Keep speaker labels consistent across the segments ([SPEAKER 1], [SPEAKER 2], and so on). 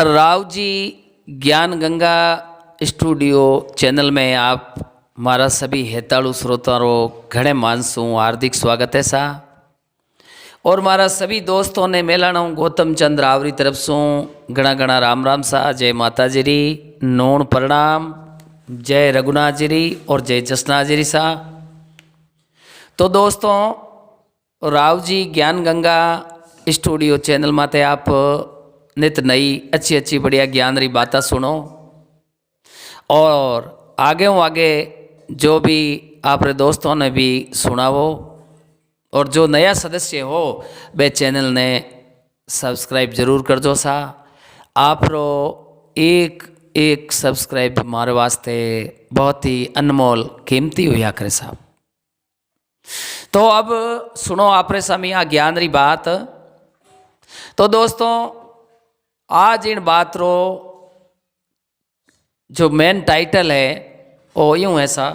[SPEAKER 1] राव जी ज्ञान Ganga studio channel में आप मारा सभी हेताड़ू श्रोताओं घणे मानसू हार्दिक स्वागत है सा। और मारा सभी दोस्तों ने मेलाणा गौतम चंद्र आवरी तरफ सू घना घना राम राम सा। जय माता जी, नोण प्रणाम, जय रघुनाथ जी और जय जसनाथ जी सा। तो दोस्तों, राव जी ज्ञान गंगा स्टूडियो चैनल माते आप नित नई अच्छी अच्छी बढ़िया ज्ञान री बातें सुनो और आगे जो भी आपरे दोस्तों ने भी सुनावो। और जो नया सदस्य हो वे चैनल ने सब्सक्राइब जरूर कर दो सा। आप रो एक एक सब्सक्राइब हमारे वास्ते बहुत ही अनमोल कीमती हुआ करे साहब। तो अब सुनो आपरे सामने ज्ञान री बात। तो दोस्तों, आज इन बात रो जो मेन टाइटल है वो यूँ ऐसा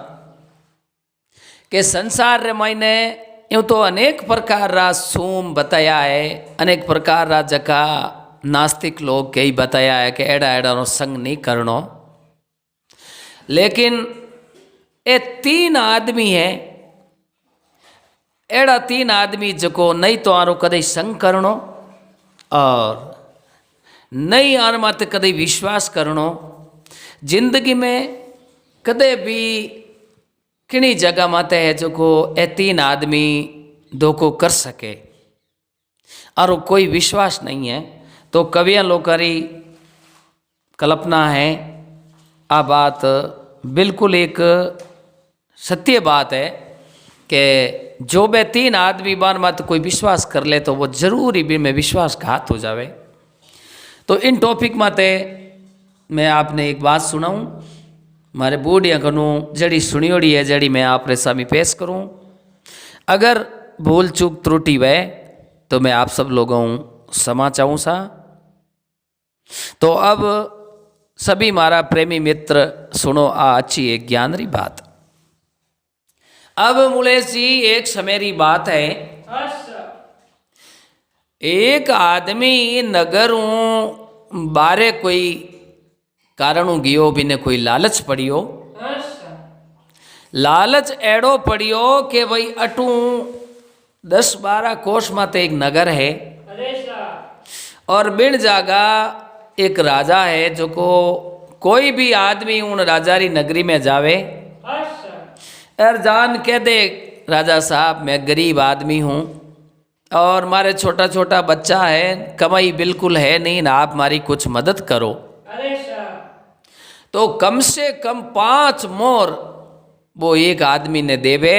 [SPEAKER 1] कि संसार रे मायने यूँ तो अनेक प्रकार रा सूम बताया है, अनेक प्रकार रा जका नास्तिक लोग कई बताया है कि एड़ा एड़ा रो संग नहीं करनो। लेकिन ये तीन आदमी है, एड़ा तीन आदमी जको नहीं तो आरो कदे संग करनो और नहीं आर माते कदे विश्वास करनो। जिंदगी में कदे भी किनी जगह माते है जो को ए तीन आदमी धोखो कर सके और कोई विश्वास नहीं है। तो कवियाँ लोकारी कल्पना है, आ बात बिल्कुल एक सत्य बात है कि जो बे तीन आदमी बार मत कोई विश्वास कर ले तो वो जरूरी भी में विश्वासघात हो जावे। तो इन टॉपिक माते मैं आपने एक बात सुनाऊं, मारे बूढ़िया करूँ जड़ी सुनियोड़ी है जड़ी मैं आपरे सामने पेश करूं। अगर भूल चूक त्रुटि वह तो मैं आप सब लोगों क्षमा चाहूँ सा। तो अब सभी मारा प्रेमी मित्र सुनो आ अच्छी एक ज्ञान री बात। अब मुलेश जी एक समेरी बात है। एक आदमी नगरों बारे कोई कारणों गियो बिने कोई लालच पड़ियो। लालच एड़ो पड़ियो कि भाई अटू 10-12 कोष माते एक नगर है और बिन जागा एक राजा है जो को कोई भी आदमी उन राजा री नगरी में जावे और जान कह दे राजा साहब मैं गरीब आदमी हूँ और मारे छोटा छोटा बच्चा है, कमाई बिल्कुल है नहीं ना, आप हमारी कुछ मदद करो। तो कम से कम 5 मोर वो एक आदमी ने देवे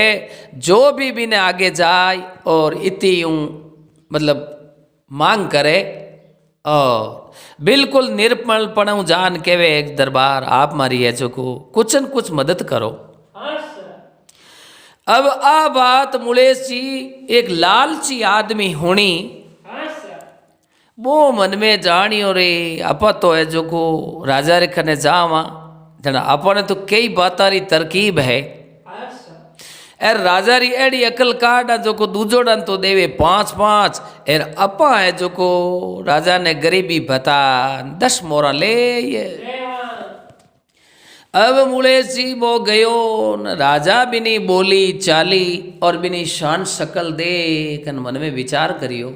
[SPEAKER 1] जो भी ने आगे जाए और इतनी मतलब मांग करे और बिल्कुल निर्मलपण जान के वे एक दरबार आप मारी है जो को कुछ न कुछ मदद करो। अब आ बात मुलेश जी एक लालची आदमी होनी वो मन में जानियो रे अपा तो है जो को राजा रे खने जावा जना अपने तो कई बाता री तरकीब है एर राजा री एड़ी अकल काट जो को दूजोड़ा तो देवे 5-5 एर अपा है जो को राजा ने गरीबी बता 10 मोरा ले ये। अब मुलेश जी वो गयो न राजा बिनी बोली चाली और बिनी शान शकल देख मन में विचार करियो।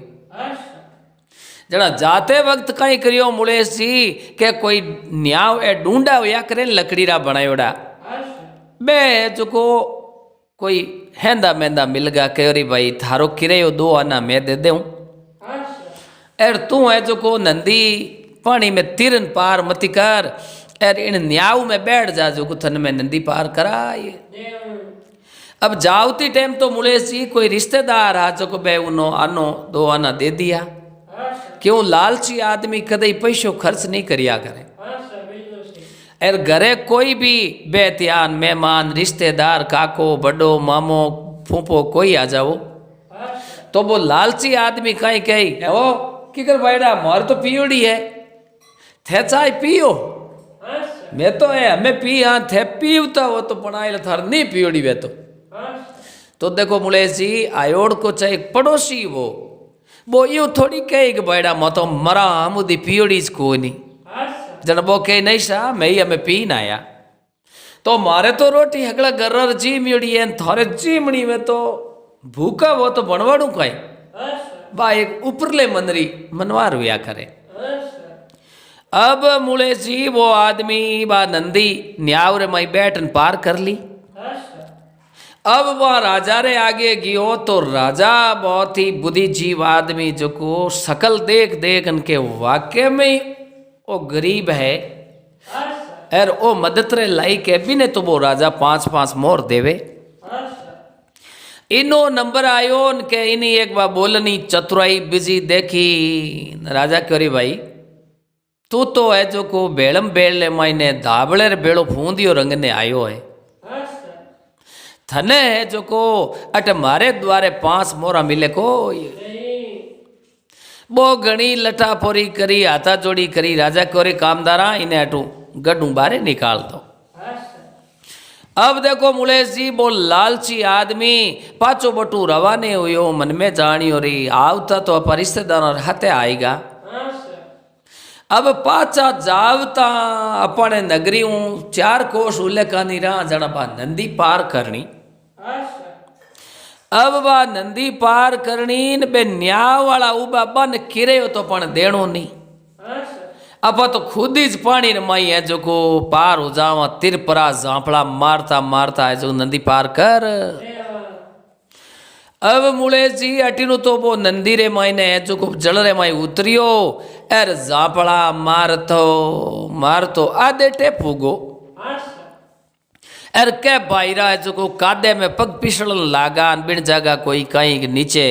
[SPEAKER 1] जना जाते वक्त कहीं करियो मुलेश जी के कोई न्याव ए ढूंढा हुआ करे लकड़ी रा बनायोड़ा बे जो को कोई हैंदा मेंदा मिल गया कह भाई थारो किरायो 2 आना मैं दे दूं एर तू है जो को नंदी पानी में तिरन पार मती कर एर इन न्याव में बैठ जा जो को थन में नंदी पार कराए। अब जावती टाइम तो मुलेश जी कोई रिश्तेदार आ जो को बे उनो आनो 2 आना दे दिया। क्यों लालची आदमी कदई पैसों खर्च नहीं करिया करे एर घरे कोई भी बेत्यान मेहमान रिश्तेदार काको बड़ो मामो फूफो कोई आ जाओ तो वो लालची आदमी कहीं कही ओ की कर भाईड़ा मार तो पियोड़ी है थे चाय पियो मैं तो है हमें पी हाँ थे पीवता वो तो बनाए थार नहीं पियोड़ी वे तो देखो मुलेश जी आयोड़ को चाहे पड़ोसी वो यूँ थोड़ी कहे कि बैड़ा मैं तो मरा मुदी पियोड़ी को नहीं जनबो के नहीं सा मैं ही हमें पी ना आया तो मारे तो रोटी हकड़ा गर्र जीमड़ी है थारे जीमड़ी में तो भूखा वो तो बनवाड़ू कहीं बा एक ऊपरले मनरी मनवार हुआ करे। अब मुड़े जी वो आदमी बा नंदी न्यावरे माई बैठन पार कर ली। अब वह राजा रे आगे गियो तो राजा बहुत ही बुद्धिजीव आदमी जो को शकल देख देख के वाक्य में ही वो गरीब है और वो मदद रे लाई के भी ने तो वो राजा 5-5 मोर देवे। इनो नंबर आयो के इनी एक बार बोलनी चतुराई बिजी देखी राजा क्यों रे भाई तू तो है जो को बेलम बेल मायने धाबड़े रे बेड़ो फूंदियो रंग ने आयो है थने है जो को अट मारे द्वारे 5 मोरा मिले को वो घणी लटापोरी करी हाथा जोड़ी करी राजा कोरी कामदारा इन्हें अटू गड्ढू बारे निकाल दो। अब देखो मुलेश जी वो लालची आदमी पाचो बटू रवाने हुयो मन में जानियो री आवता तो अपन रिश्तेदार हाथे आएगा। अब पाचा जावता अपने नगरी 4 कोस उल्लेखानी रहा जड़ा बा नंदी पार करनी। अब बा नंदी पार करनी बे न्याव वाला उबा बन किरे तो पण देणो नहीं अब तो खुद ही पानी रमाई है जो को पार हो जावा तिरपरा जापड़ा मारता मारता है जो नंदी पार कर। अब मुड़े जी अटीनु तो वो नंदी रे मायने है जो को जल रे माई उतरियो एर जापड़ा मारतो आधे टेप होगो एर के बायरा है जो को कादे में पग पिसलन लागा बिन जगह कोई कहीं नीचे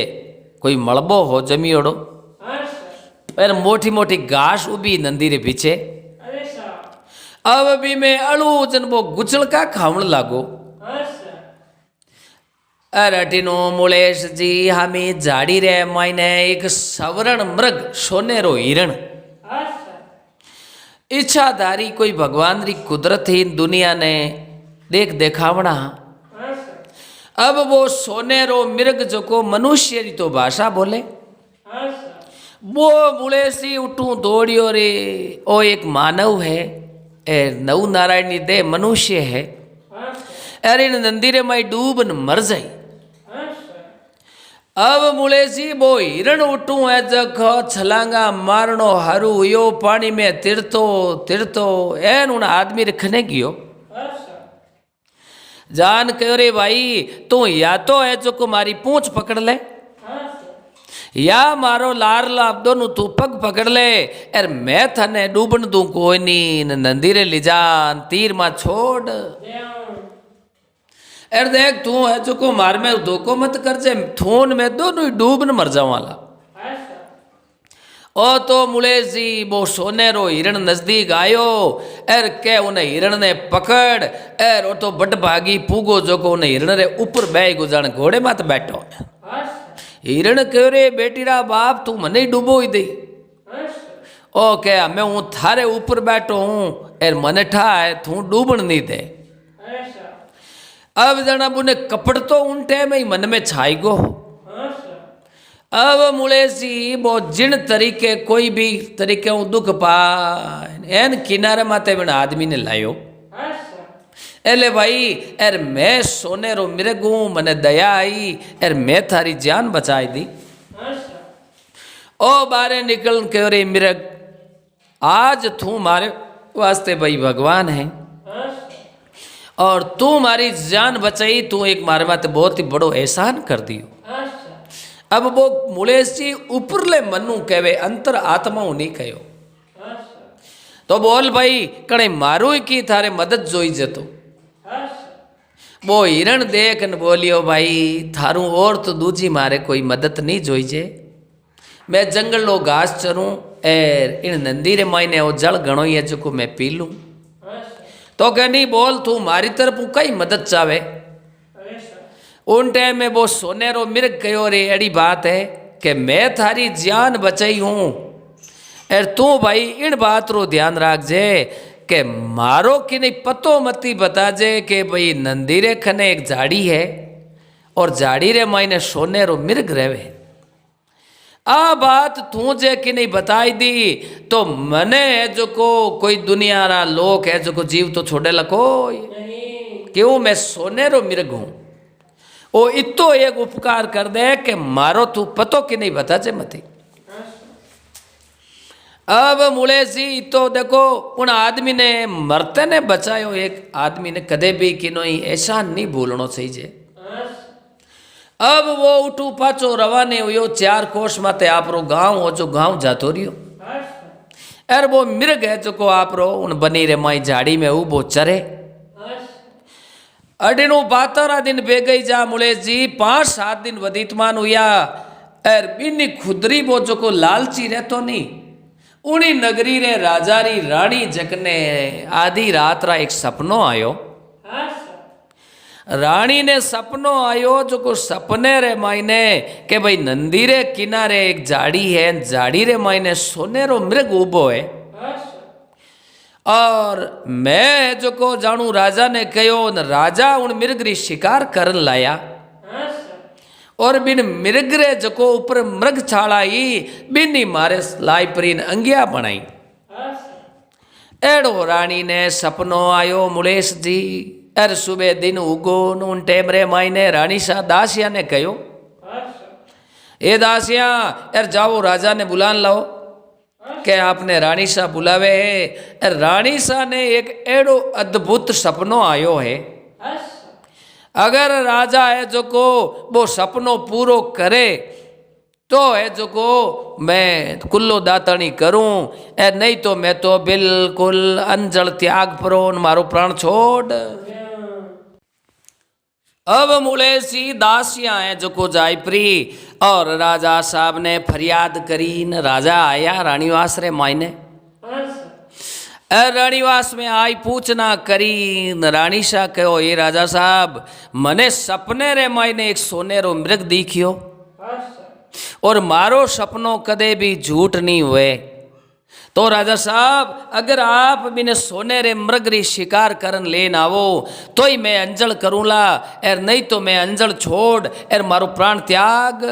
[SPEAKER 1] कोई मलबो हो जमीड़ो एर मोटी मोटी घास उबी नंदी रे पीछे। अब भी मैं अड़ू जन वो गुचल का खावन लागो अरटिनो मुलेश जी हमें झाड़ी रे मायने एक सवरण मृग सोनेरो हिरण इच्छाधारी कोई भगवान री कुदरत ही दुनिया ने देख देखावना। अब वो सोनेरो मृग जो को मनुष्य री तो भाषा बोले वो मुलेसी उठू दौड़ियो रे ओ एक मानव है ए नव नारायणी दे मनुष्य है अरे नंदी रे माई डूबन मर जाई। अब मुलेसी वो हिरण उठू है जख छलांगा मारनो हरू यो पानी में तिरतो तिरतो एन उन आदमी रखने गियो जान कहो रे भाई तू या तो है जो को मारी पूंछ पकड़ ले या मारो लार लाभ दोनों तू पग पकड़ ले एर मैं थने डूबन दूं कोई नहीं नंदी रे लिजान तीर मा छोड़ एर देख तू है जो को मार में धोखो मत कर जे थून में दोनों ही डूबन मर जाओ वाला। ओ तो मुलेश जी वो सोनेरो हिरण नजदीक आयो एर के उन्हें हिरण ने पकड़ एर ओ तो बड़ भागी पूगो जो को उन्हें हिरण रे ऊपर बैग गुजान घोड़े मत बैठो हिरण कह रे बेटीरा बाप तू मने डूबो ही दे ओ के मैं हूँ थारे ऊपर बैठो हूँ एर मने ठा है तू डूबन नहीं दे। अब जना बुने कपड़ तो उनटे में ही मन में छाई गो। अब मुलेश जी वो जिन तरीके कोई भी तरीके दुख पाए एन किनारे माते बिन आदमी ने लायो एले भाई एर मैं सोनेरो मृग हूँ मने दया आई एर मैं थारी जान बचाई दी। ओ बारे निकल के रे मृग आज तू मारे वास्ते भाई भगवान है और तू मारी जान बचाई तू एक मारे माते बहुत ही बड़ो एहसान कर दियो। अब वो मुलेश जी उपरले मनु कहवे अंतर आत्मा नहीं कहो तो बोल भाई कणे मारू की थारे मदद जोई जतो। वो हिरण देख न बोलियो भाई थारू और तो दूजी मारे कोई मदद नहीं जोई जे मैं जंगल लो घास चरूं एर इन नंदी रे मायने वो जल घणो है जो को मैं पी लूं तो कह नहीं बोल तू मारी तरफ कई मदद चावे। उन टाइम में वो सोनेरो मृग कहो रे अड़ी बात है कि मैं थारी जान बचाई हूँ और तू भाई इन बात रो ध्यान राख जे कि मारो कि नहीं पतो मती बता जे कि भाई नंदीरे खने एक झाड़ी है और झाड़ी रे मायने सोनेरो मृग रहे आ बात तू जे कि नहीं बताई दी तो मने है जो को कोई दुनिया रा लोग है जो को जीव तो छोड़े लको क्यों मैं सोने रो मिर्ग हूं। ओ इतो एक उपकार कर दे कि मारो तू पतो कि नहीं बता जे मती। अब मुळे जी तो देखो उन आदमी ने मरते ने बचायो, एक आदमी ने कदे भी किनो ऐसा नहीं भूलनो चाहिए। अब वो उठू पाचो रवाने हुयो 4 कोस माते आपरो गांव हो जो गांव जातो रियो। अर वो मिर्ग है जो को आपरो उन बनी रे माई झाड़ी में उबो चरे। अडिनो 12 दिन बेगई जा मुळे जी 5-7 दिन वदितमान हुआ। अर बिनी खुदरी वो जो को लालची रहतो नहीं उनी नगरी रे राजा री रानी जकने आधी रात रा एक सपनो आयो। रानी ने सपनो आयो जो को सपने रे मायने के भाई नंदी रे किनारे एक झाड़ी है, झाड़ी रे मायने सोनेरो मृग उबो है। और मैं जो को जानू राजा ने कहो न राजा उन मृग री शिकार करन लाया और बिन मृग रे जो को ऊपर मृग छाड़ाई बिनी मारे लाई परीन अंगिया बनाई। एड़ो रानी ने सपनो आयो मुलेश जी। अर सुबह दिन उगो नून टेम रे मायने रानी शाह दासिया ने कहो ए दासिया अर जाओ राजा ने बुलान लाओ के आपने रानी शाह बुलावे है। रानी शाह ने एक एड़ो अद्भुत सपनो आयो है। अगर राजा है जो को वो सपनो पूरो करे तो है जो को मैं कुल्लो दातनी करूं, ए नहीं तो मैं तो बिल्कुल अंजल त्याग परो मारो प्राण छोड़। अब मुळे सी दासियां है जो को जायप्री और राजा साहब ने फरियाद करी न राजा आया रानीवास रे मायने। रानीवास में आई पूछना करी न रानी शाह कहो ये राजा साहब मने सपने रे मायने एक सोनेरो मृग दिखियो और मारो सपनो कदे भी झूठ नहीं हुए। तो राजा साहब अगर आप बिने सोने रे मृग री शिकार करन लेन आवो तो ही मैं अंजल करूँला, एर नहीं तो मैं अंजल छोड़ एर मारो प्राण त्याग।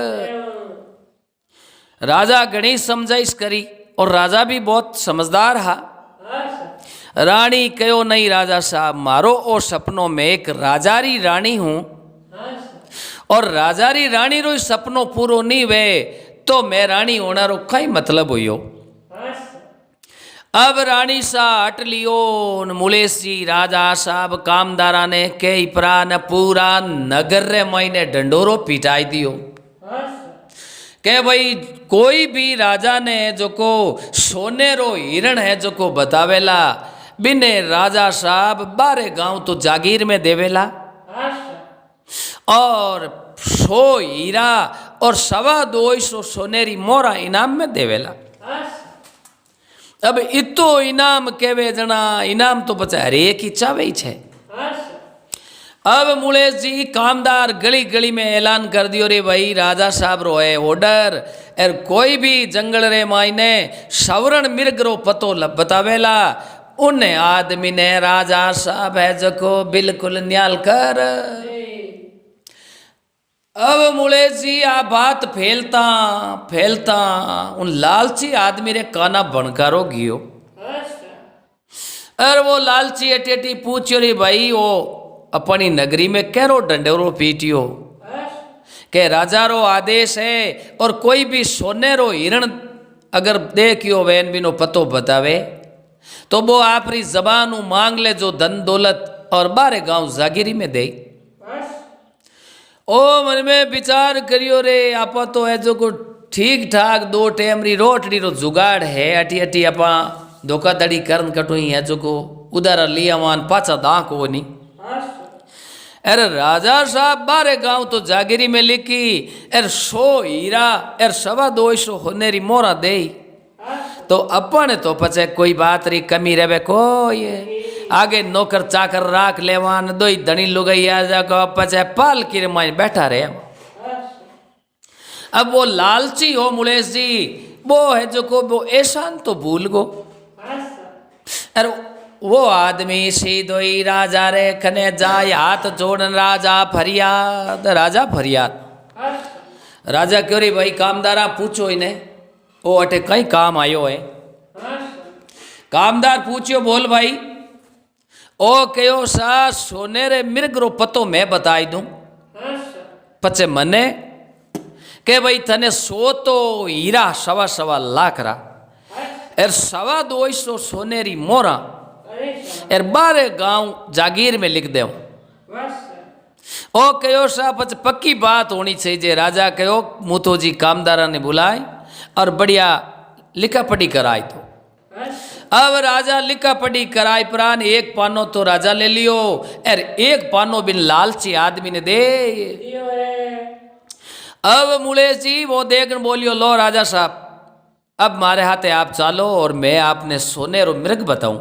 [SPEAKER 1] राजा घणी समझाइश करी और राजा भी बहुत समझदार हा। रानी कहो नहीं राजा साहब मारो ओ सपनों में एक राजारी रानी हूँ और राजारी रानी रो सपनो पूरो नहीं वे तो मैं रानी होना रो कई मतलब हुई। अब रानी साह हट लियो मुलेश जी राजा साहब कामदारा ने कई प्राण पूरा नगर रे मायने डंडोरो पिटाई दियो के भाई कोई भी राजा ने जो को सोनेरो हिरण है जो को बतावेला बिने राजा साहब 12 गांव तो जागीर में देवेला और 100 हीरा और 225 सोनेरी मोरा इनाम में देवेला। अब इतो इनाम केवे जना इनाम तो बचा हरेक ही चावे ही छे। अब मुलेश जी कामदार गली गली में ऐलान कर दियो रे भाई राजा साहब रो है ऑर्डर एर कोई भी जंगल रे मायने सवरण मिर्ग रो पतो बतावेला उन आदमी ने राजा साहब है जको बिल्कुल न्याल कर। अब मुलेश जी आ बात फैलता फैलता उन लालची आदमी रे काना बनकारो गियो। अरे वो लालची अटेटी पूछ्यो रे भाई वो अपनी नगरी में कैरो डंडोरो पीटियो के राजा रो आदेश है और कोई भी सोनेरो हिरण अगर देखियो वैन बिनो पतो बतावे तो वो आपरी जबान मांग ले जो धन दौलत और 12 गांव जागीरी में दे। ओ मन में विचार करियो रे आपा तो है जो को ठीक ठाक 2 टाइम री रोटड़ी रो जुगाड़ है अटी अटी आपा धोखाधड़ी करन कटोई है जो को उधार लिया मान पाचा दांक हो नहीं। अरे राजा साहब 12 गांव तो जागीरी में लिखी एर 100 हीरा एर 225 होनेरी मोरा दे तो अपन तो पचे कोई बात री कमी रहे कोई आगे नौकर चाकर राख लेवान दो धनी लुगाई आ जाको पचे पाल की माई बैठा रहे। अब वो लालची हो मुलेश जी वो है जो को वो ऐसा तो भूल गो। अरे वो आदमी सीधो ही राजा रे खने जाय हाथ जोड़न राजा फरियाद राजा क्यों रे भाई कामदारा पूछो इन्हें ओ अटे कई काम आयो है। कामदार पूछियो बोल भाई ओ कहो सा सोनेरे मिर्ग रो पतो मैं बताई दूं पचे मने के भाई तने 100 तो हीरा 1.25 लाख रा एर 250 सोनेरी मोरा एर 12 गांव जागीर में लिख दे ओ कहो सा पच पक्की बात होनी चाहिए। राजा कहो मुतो जी कामदारा ने बुलाए और बढ़िया लिखा पढ़ी कराई। तो अब राजा लिखा पढ़ी कराई प्राण एक पानो तो राजा ले लियो और एक पानो बिन लालची आदमी ने दे। अब मुलेश जी वो देख बोलियो लो राजा साहब अब मारे हाथे आप चालो और मैं आपने सोने और मृग बताऊं।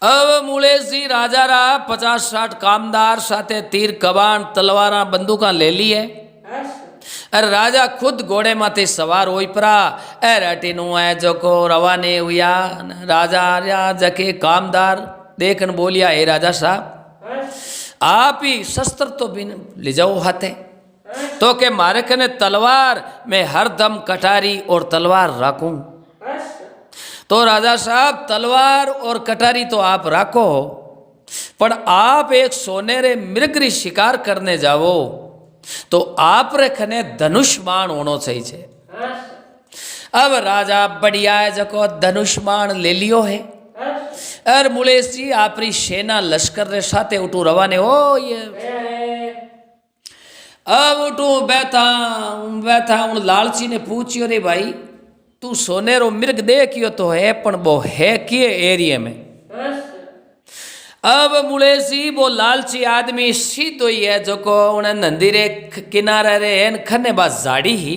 [SPEAKER 1] अब मुलेश जी राजा रा 50-60 कामदार साथे तीर कबान तलवारा बंदूका ले लिए अरे राजा खुद घोड़े माथे सवार होई परा एर अटीनु है जो को रवाने हुआ। राजा जके कामदार देखन बोलिया ए राजा साहब आप ही शस्त्र तो बिन ले जाओ हाथे तो के मारे कने तलवार मैं हर दम कटारी और तलवार रखूं। तो राजा साहब तलवार और कटारी तो आप रखो पर आप एक सोनेरे मृगरी शिकार करने जाओ तो आप रे खने धनुष बाण होना चाहिए। अब राजा बढ़िया है जको धनुष बाण ले लियो है और मुलेश जी आपरी सेना लश्कर रे साथे उठू रवाने हो ये। अब उठू बैठा उन लालची ने पूछियो रे भाई तू सोनेरो मृग देखियो तो है पण वो है किए एरिया में। अब मुलेश जी वो लालची आदमी सीधो ही है जो को उन्हें नंदी रे किनारे रे खने बा जाड़ी ही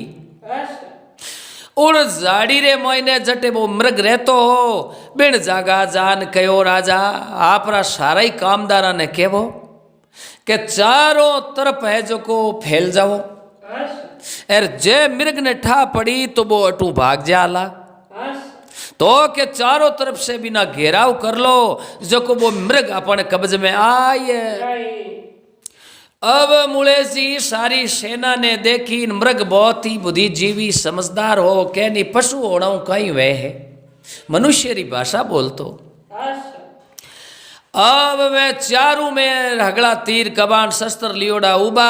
[SPEAKER 1] उन जाड़ी रे मोइने जटे वो मृग रहतो हो बिन जागा जान कहो राजा आपरा सारा ही कामदारा ने केवो के चारों तरफ है जो को फैल जाओ एर जे मृग ने ठा पड़ी तो वो अटू भाग जाला तो के चारों तरफ से बिना घेराव कर लो जो को वो मृग अपने कब्ज में आए। अब मुलेश जी सारी सेना ने देखी मृग बहुत ही बुद्धिजीवी समझदार हो के नहीं पशु होना कहीं वह है मनुष्य री भाषा बोलतो। अब वे चारू में हगड़ा तीर कबान शस्त्र लियोड़ा उबा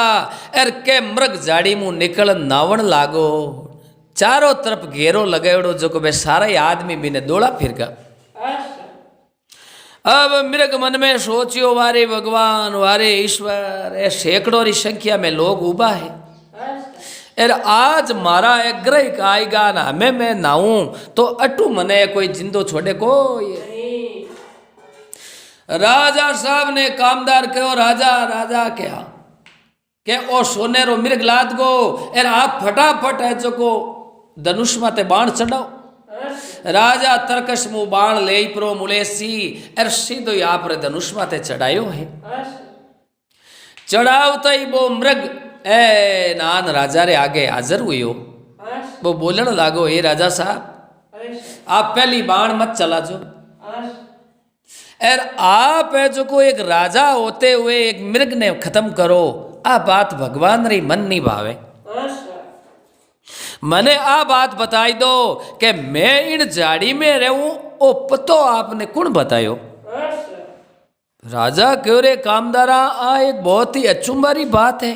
[SPEAKER 1] एर के मृग जाड़ी मुंह निकल नावण लागो चारों तरफ घेरो लगायोड़ो जो को वे सारा आदमी भी ने दौड़ा फिर गया। अब मृग मन में सोचियो वारे भगवान वारे ईश्वर ए सैकड़ों की संख्या में लोग उबा है एर आज मारा एक ग्रह आएगा ना हमें मैं नाऊं तो अटू मने कोई जिंदो छोड़े को। राजा साहब ने कामदार कहो राजा क्या के ओ सोनेरो मृग लाद गो एर आप फटाफट है जो को धनुष माते बाण चढ़ाओ। राजा तरकश मुँह बाण ले प्रो मुलेसी एर सीधो ही आप रे धनुष माते चढ़ायो है। चढ़ावता ही वो मृग ए नान राजा रे आगे हाजिर हुई हो वो बोलने लागो ए राजा साहब आप पहली बाण मत चला जो एर आप है जो को एक राजा होते हुए एक मृग ने खत्म करो आ बात भगवान री मन नहीं भावे। मने आ बात बताई दो कि मैं इन जाड़ी में रहूं ओ पतो आपने कौन बतायो। राजा क्यों रे कामदारा आ एक बहुत ही अचुम्बारी बात है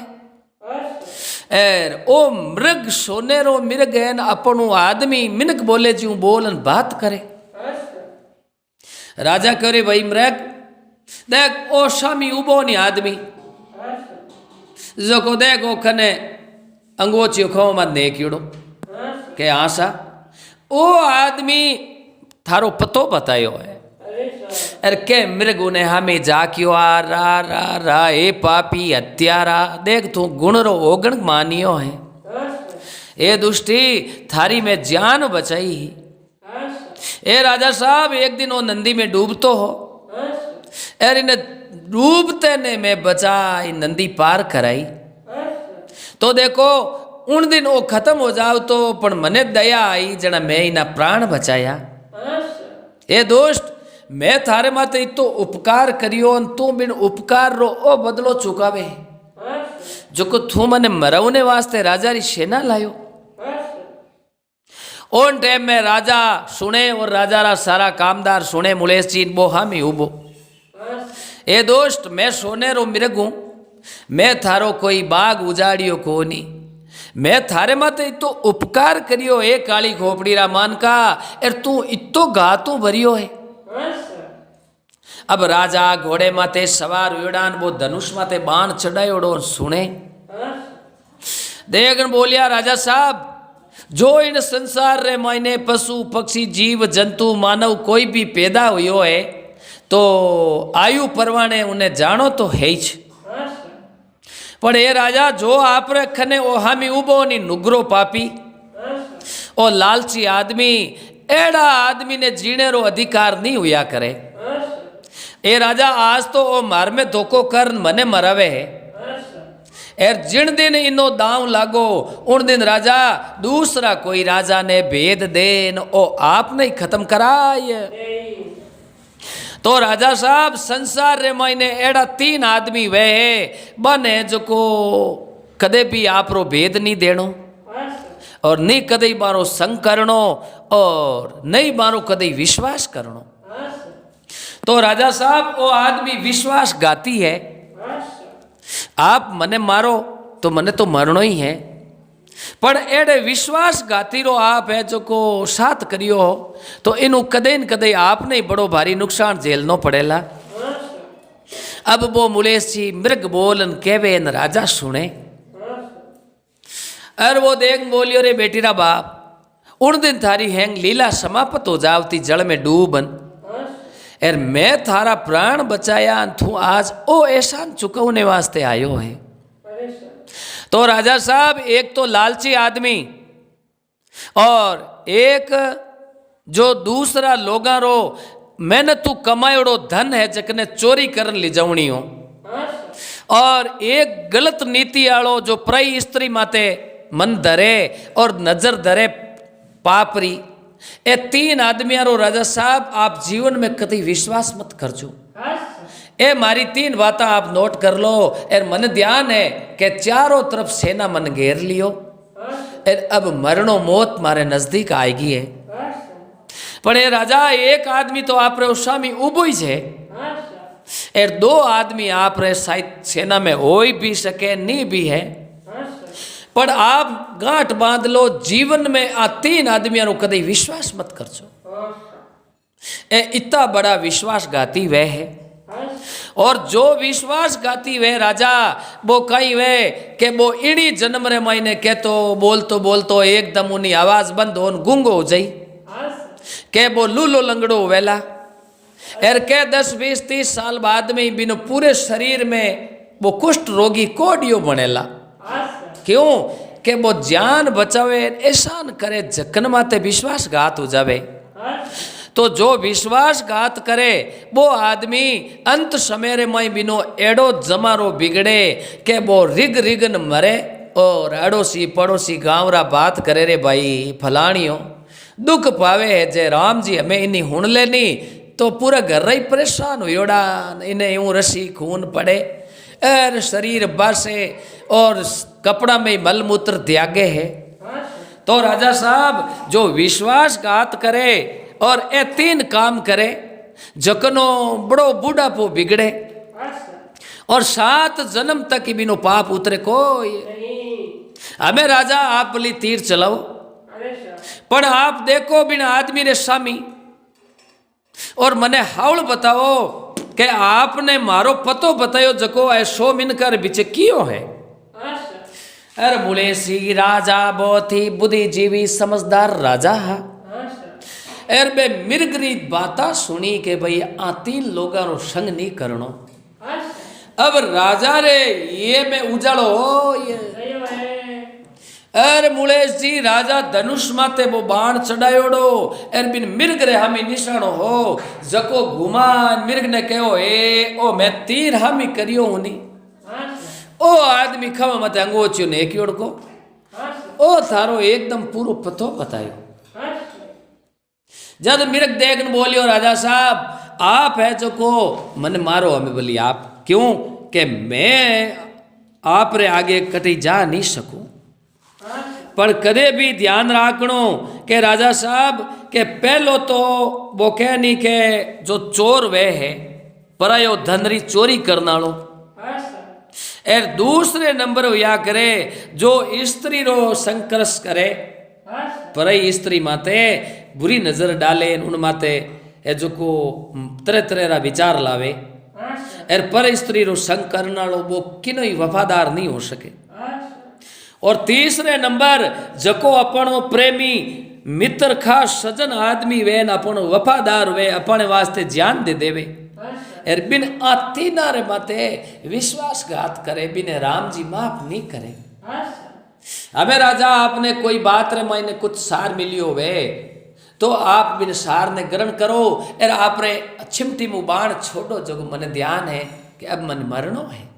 [SPEAKER 1] एर ओ मृग सोनेरो मृग है अपनू आदमी मिनक बोले जी बोलन बात करे। राजा क्यों रे भाई मृग देख ओ शामी उबो नहीं आदमी जो को देख ओ खने अंगोची खो मत देखियो के आशा ओ आदमी थारो पतो बतायो है अरे के मृग ने हमें जाकियो आ रा ए पापी हत्यारा देख तू गुण रो ओगण मानियो है ए दुष्टी थारी में जान बचाई। ए राजा साहब एक दिन वो नंदी में डूबतो हो अरे इन्हें डूबते ने मैं बचाई नंदी पार कराई तो देखो उन दिन वो खत्म हो जाओ तो पण मने दया आई जना मैं इना प्राण बचाया। ए दोस्त मैं थारे माते तो उपकार करियो तू बिन उपकार रो ओ बदलो चुकावे जो को तू मने मरवने वास्ते राजा री सेना लायो। उन टाइम में राजा सुने और राजा रा सारा कामदार सुने मुलेश जी बो हामी उबो ए दोस्त मैं सोने रो मिर्ग हूँ, मैं थारो कोई बाग उजाड़ियो को नहीं, मैं थारे माते तो उपकार करियो ए काली खोपड़ी रा मान का एर तू इतो गातू भरियो है। अब राजा घोड़े माते सवार उड़ान वो धनुष माते बाण चढ़ायोड़ो सुने देखन बोलिया राजा साहब जो इन संसार रे मायने पशु पक्षी जीव जंतु मानव कोई भी पैदा हुयो है तो आयु परवाने उन्हें जानो तो है ही पण ए राजा जो आप रे खने ओ हामी उबो नी नुगरो पापी ओ लालची आदमी एड़ा आदमी ने जीने रो अधिकार नहीं हुआ करे। ए राजा आज तो ओ मार में धोखो कर मने मरावे है एर जिन दिन इनो दाव लागो उन दिन राजा दूसरा कोई राजा ने भेद देन ओ आप नहीं खत्म कराए। तो राजा साहब संसार रे मायने एड़ा 3 आदमी वे है बने जो को कदे भी आप रो भेद नहीं देनो और नहीं कदे मारो संग करनो और नहीं मारो कदे विश्वास करनो। तो राजा साहब वो आदमी विश्वासघाती है, आप मने मारो तो मने तो मरनो ही है पर एड़े विश्वासघाती रो आप है जो को साथ करियो हो तो इनु कदे न कदे आपने ही बड़ो भारी नुकसान झेलनो पड़ेला। अब वो मुलेश जी मृग बोलन केवे न राजा सुने अर वो देख बोलियो रे बेटी रा बाप उन दिन थारी हैंग लीला समाप्त हो जावती जल में डूबन एर मैं थारा प्राण बचाया तू आज ओ एहसान चुकवने वास्ते आयो है। तो राजा साहब एक तो लालची आदमी और एक जो दूसरा लोगा रो मैंने तू कमायोड़ो धन है जकने चोरी करन ले जावनी हो और एक गलत नीति आलो जो प्रई स्त्री माते मन धरे और नजर धरे पापरी ए 3 आदमियां रो राजा साहब आप जीवन में कभी विश्वास मत करजो। ए मारी 3 बातें आप नोट कर लो एर मन ध्यान है कि चारों तरफ सेना मन घेर लियो एर अब मरणो मौत मारे नजदीक आएगी है। पर ए राजा एक आदमी तो आप रे स्वामी उबो ही है एर 2 आदमी आप रे शायद सेना में हो भी सके नहीं भी है पर आप गांठ बांध लो जीवन में आ 3 आदमियों को कभी विश्वास मत करजो। ए इतना बड़ा विश्वासघाती वह है और जो विश्वासघाती वह राजा वो कहीं वह के वो इनी जन्म रे महीने के तो बोलतो एकदम उन्हीं आवाज बंद हो गूंगो हो जाई के वो लूलो लंगड़ो वेला एर के 10-20-30 साल बाद में बिनो पूरे शरीर में वो कुष्ठ रोगी कोडियो बनेला। क्यों के वो जान बचावे एहसान करे जखन माते विश्वासघात हो जावे। तो जो विश्वासघात करे वो आदमी अंत समय रे मई बिनो एडो जमारो बिगड़े के वो रिग न मरे और अड़ोसी पड़ोसी गाँव रा बात करे रे भाई फलानियो दुख पावे है जय राम जी हमें इन्हीं हुण लेनी तो पूरा घर ही परेशान हुयोड़ा इन्हें यूं रसी खून पड़े एर शरीर बासे और कपड़ा में मलमूत्र त्यागे है। तो राजा साहब जो विश्वासघात करे और ए 3 काम करे जकनो बड़ो बूढ़ापो बिगड़े और 7 जन्म तक ही बिनो पाप उतरे कोई। हमें राजा आप ली तीर चलाओ पर आप देखो बिना आदमी रे सामी और मने हावल बताओ कि आपने मारो पतो बतायो जको ऐ 100 मिनकर बिचे कियो है। अरे मुलेसी राजा बहुत ही बुद्धिजीवी समझदार राजा है एर बे मिर्गरी बाता सुनी के भाई आ 3 लोगों रो संग नहीं करनो। अब राजा रे ये में उजालो हो ये अरे मुलेश जी राजा धनुष माते वो बाण चढ़ायोड़ो एर बिन मिर्ग रे हमी निशानो हो जको घुमान मिर्ग ने कहो ए ओ मैं तीर हमी करियो हुनी ओ आदमी खवा मत अंगोचियो ने क्योड़ को ओ थारो एकदम पूरो पतो बतायो। जब मिर्ग देखन बोलियो राजा साहब आप है जो को मन मारो हमें बोली आप क्यों के मैं आप रे आगे कटी जा नहीं सकूं। पर कदे भी ध्यान राखणो के राजा साहब के पहलो तो वो कह नहीं के जो चोर वे है परायो धनरी चोरी करनालो, और दूसरे नंबर या करे जो स्त्री रो संकर्ष करे, पराई स्त्री माते बुरी नजर डाले, उन माते ए जो को तरह तरह रा विचार लावे, और पर स्त्री रो संग करनालो वो किनो ही वफादार नहीं हो सके। और तीसरे नंबर जको अपनो प्रेमी मित्र खास सजन आदमी वे न अपनो वफादार वे अपने वास्ते जान दे देवे, और बिन तीना रे माते विश्वासघात करे, बिन राम जी माफ नहीं करे। हमें राजा आपने कोई बात रे मायने कुछ सार मिलियो वे तो आप बिन सार ने ग्रहण करो, और आपने छिमटी मुँह बाण छोड़ो जो मन ध्यान है कि अब मन मरनो है।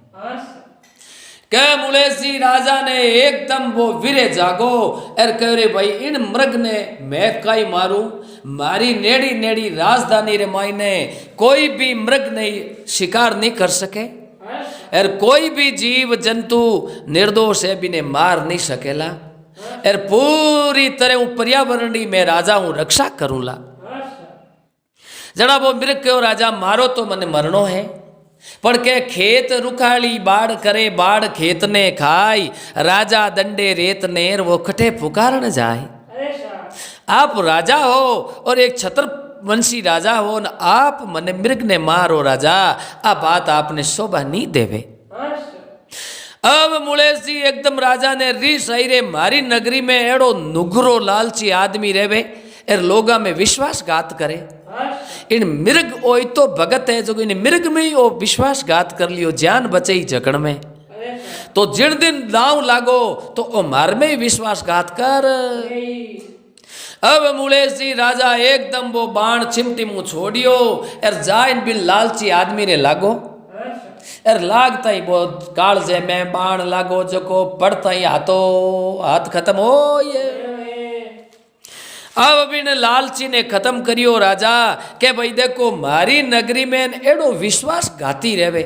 [SPEAKER 1] कह मुलेसी राजा ने एकदम वो वीरे जागो और कह रे भाई इन मृग ने मैं कई मारू, मारी नेड़ी नेड़ी राजधानी रे मायने कोई भी मृग नहीं शिकार नहीं कर सके, और कोई भी जीव जंतु निर्दोष है भी ने मार नहीं सकेला, और पूरी तरह पर्यावरण में राजा हूँ रक्षा करूँला। जड़ा वो मृग कहो राजा मारो तो मने मरनो है, पर के खेत रुखाली बाढ़ करे, बाढ़ खेत ने खाई, राजा दंडे रेत नेर वो कटे पुकारन जाए। आप राजा हो और एक छत्रवंशी राजा हो न आप मने मृग ने मारो राजा, आ बात आपने शोभा नहीं देवे। अब मुलेसी एकदम राजा ने री सही रे मारी नगरी में एड़ो नुगरो लालची आदमी रेवे और लोगा में विश्वासघात करे, इन मृग ओय तो भगत है जो इन मृग में ही वो विश्वासघात कर लियो, जान बचे ही झगड़ में, तो जिन दिन दाव लागो तो ओ मार में ही विश्वासघात कर। अब मुलेसी राजा एकदम वो बाण चिमटी मुँह छोड़ियो और जाइन बिन लालची आदमी ने लागो, और लागता ही वो काल जे में बाण लागो जो को पड़ता ही हाथ खत्म हो ये। अब बिन लालची ने खत्म करियो राजा के भाई देखो मारी नगरी में एड़ो विश्वासघाती रेवे,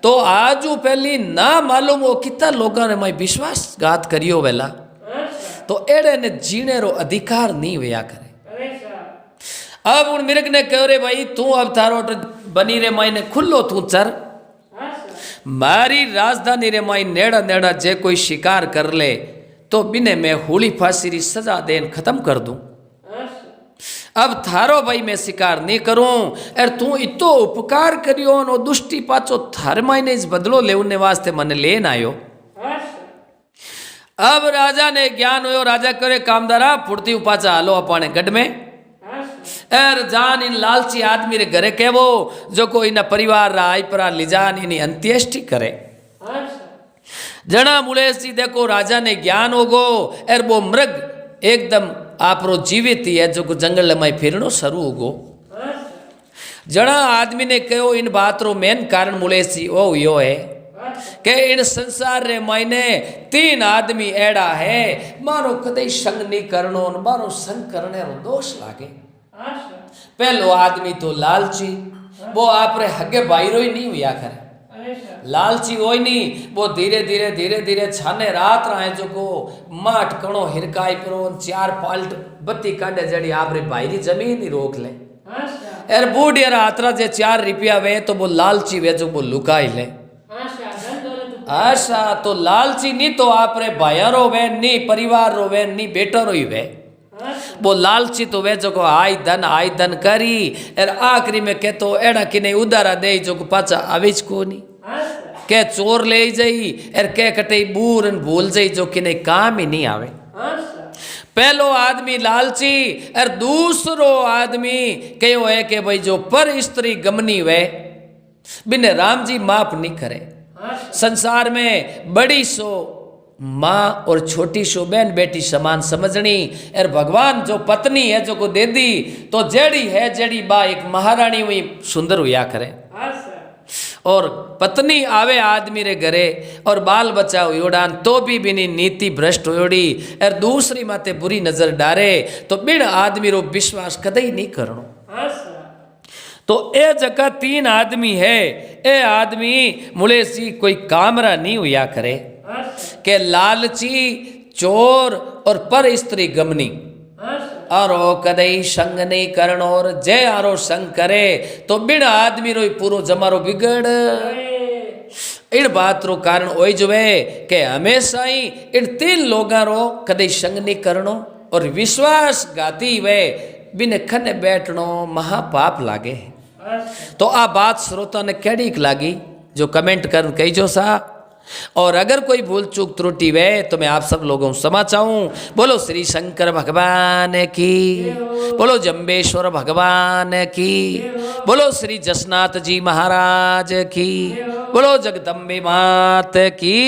[SPEAKER 1] तो आजू पहली ना मालूम वो कितना लोगों ने मैं विश्वासघात करियो वेला, तो एड़े ने जीने रो अधिकार नहीं हुआ करे। अब उन मृग ने कहो रे भाई तू अब थारो बनी रे माई ने खुल्लो तू चर, मारी राजधानी रे माई नेड़ा नेड़ा जे कोई शिकार कर ले तो बिने मैं होली फांसी री सजा देन खत्म कर दूं। अब थारो भाई मैं शिकार नहीं करूं, और तू इतो उपकार करियो नो दुष्टि पाचो थार मायने इस बदलो लेने वास्ते मन लेन आयो। अब राजा ने ज्ञान हो, राजा करे कामदारा फुर्ती पाचा हालो अपने गढ़ में, और जान इन लालची आदमी रे घरे केवो जो को इना परिवार रा आई परा लिजान इनी अंत्येष्टि करे। जना मुलेसी देखो राजा ने ज्ञान होगो, और वो मृग एकदम आपरो जीवित ही है जो को जंगल में फिरनो शुरू होगो। जना आदमी ने कहो इन बात रो मेन कारण मुलेसी ओ यो है के इन संसार रे मायने तीन आदमी एड़ा है मारो कदे संग नहीं करनो, मारो संग करने रो दोष लागे। पहलो आदमी तो लालची, वो आप रे हगे बाईरो ही नहीं हुआ करे, लालची हो नहीं, वो धीरे धीरे धीरे धीरे छाने रात रहे जो को माठ कणो हिरकाई परो चार पाल्ट बत्ती काटे जड़ी आप रे बाहरी जमीन ही रोक ले, एर बूढ़ी रात्रा जे 4 रुपया वे तो वो लालची वे जो वो लुकाई ले। आशा तो लालची नहीं तो आप रे भाइयारो वे नहीं परिवार रो वे नहीं बेटा रो ही वे, वो लालची तो वे जो को आई धन करी और आखिरी में के तो एड़ा कि नहीं उदारा दे जो को पाचा आविज को नहीं के चोर ले जाई और के कटे बूर भूल जाई जो कि नहीं काम ही नहीं आवे। पहलो आदमी लालची और दूसरो आदमी कहो है कि भाई जो पर स्त्री गमनी वे बिने राम जी माफ नहीं करे। संसार में बड़ी सो माँ और छोटी सो बहन बेटी समान समझनी, और भगवान जो पत्नी है जो को दे दी तो जेड़ी है जेड़ी बा एक महारानी हुई सुंदर हुआ करे, और पत्नी आवे आदमी रे घरे और बाल बच्चा हुयोड़ान तो भी बिनी नीति भ्रष्ट होयोड़ी और दूसरी माते बुरी नजर डारे तो बिन आदमी रो विश्वास कदई नहीं करनो। तो ए जगह 3 आदमी है, ए आदमी मुले सी कोई कामरा नहीं हुआ करे के लालची, चोर और पर स्त्री गमनी आरो कदई संग नहीं करण, और जय आरो संग करे तो बिन आदमी रो पूरो जमारो बिगड़। इन बात रो कारण ओई जुवे के हमेशा ही इन 3 लोगां रो कदई संग नहीं करनो और विश्वासघाती वे बिन खने बैठनो महापाप लागे। तो आ बात श्रोता ने कैडी लागी जो कमेंट कर कही जो सा। और अगर कोई भूल चूक त्रुटि वे तो मैं आप सब लोगों क्षमा चाहूँ। बोलो श्री शंकर भगवान की, बोलो जम्बेश्वर भगवान की, बोलो श्री जसनाथ जी महाराज की, बोलो जगदम्बे मात की।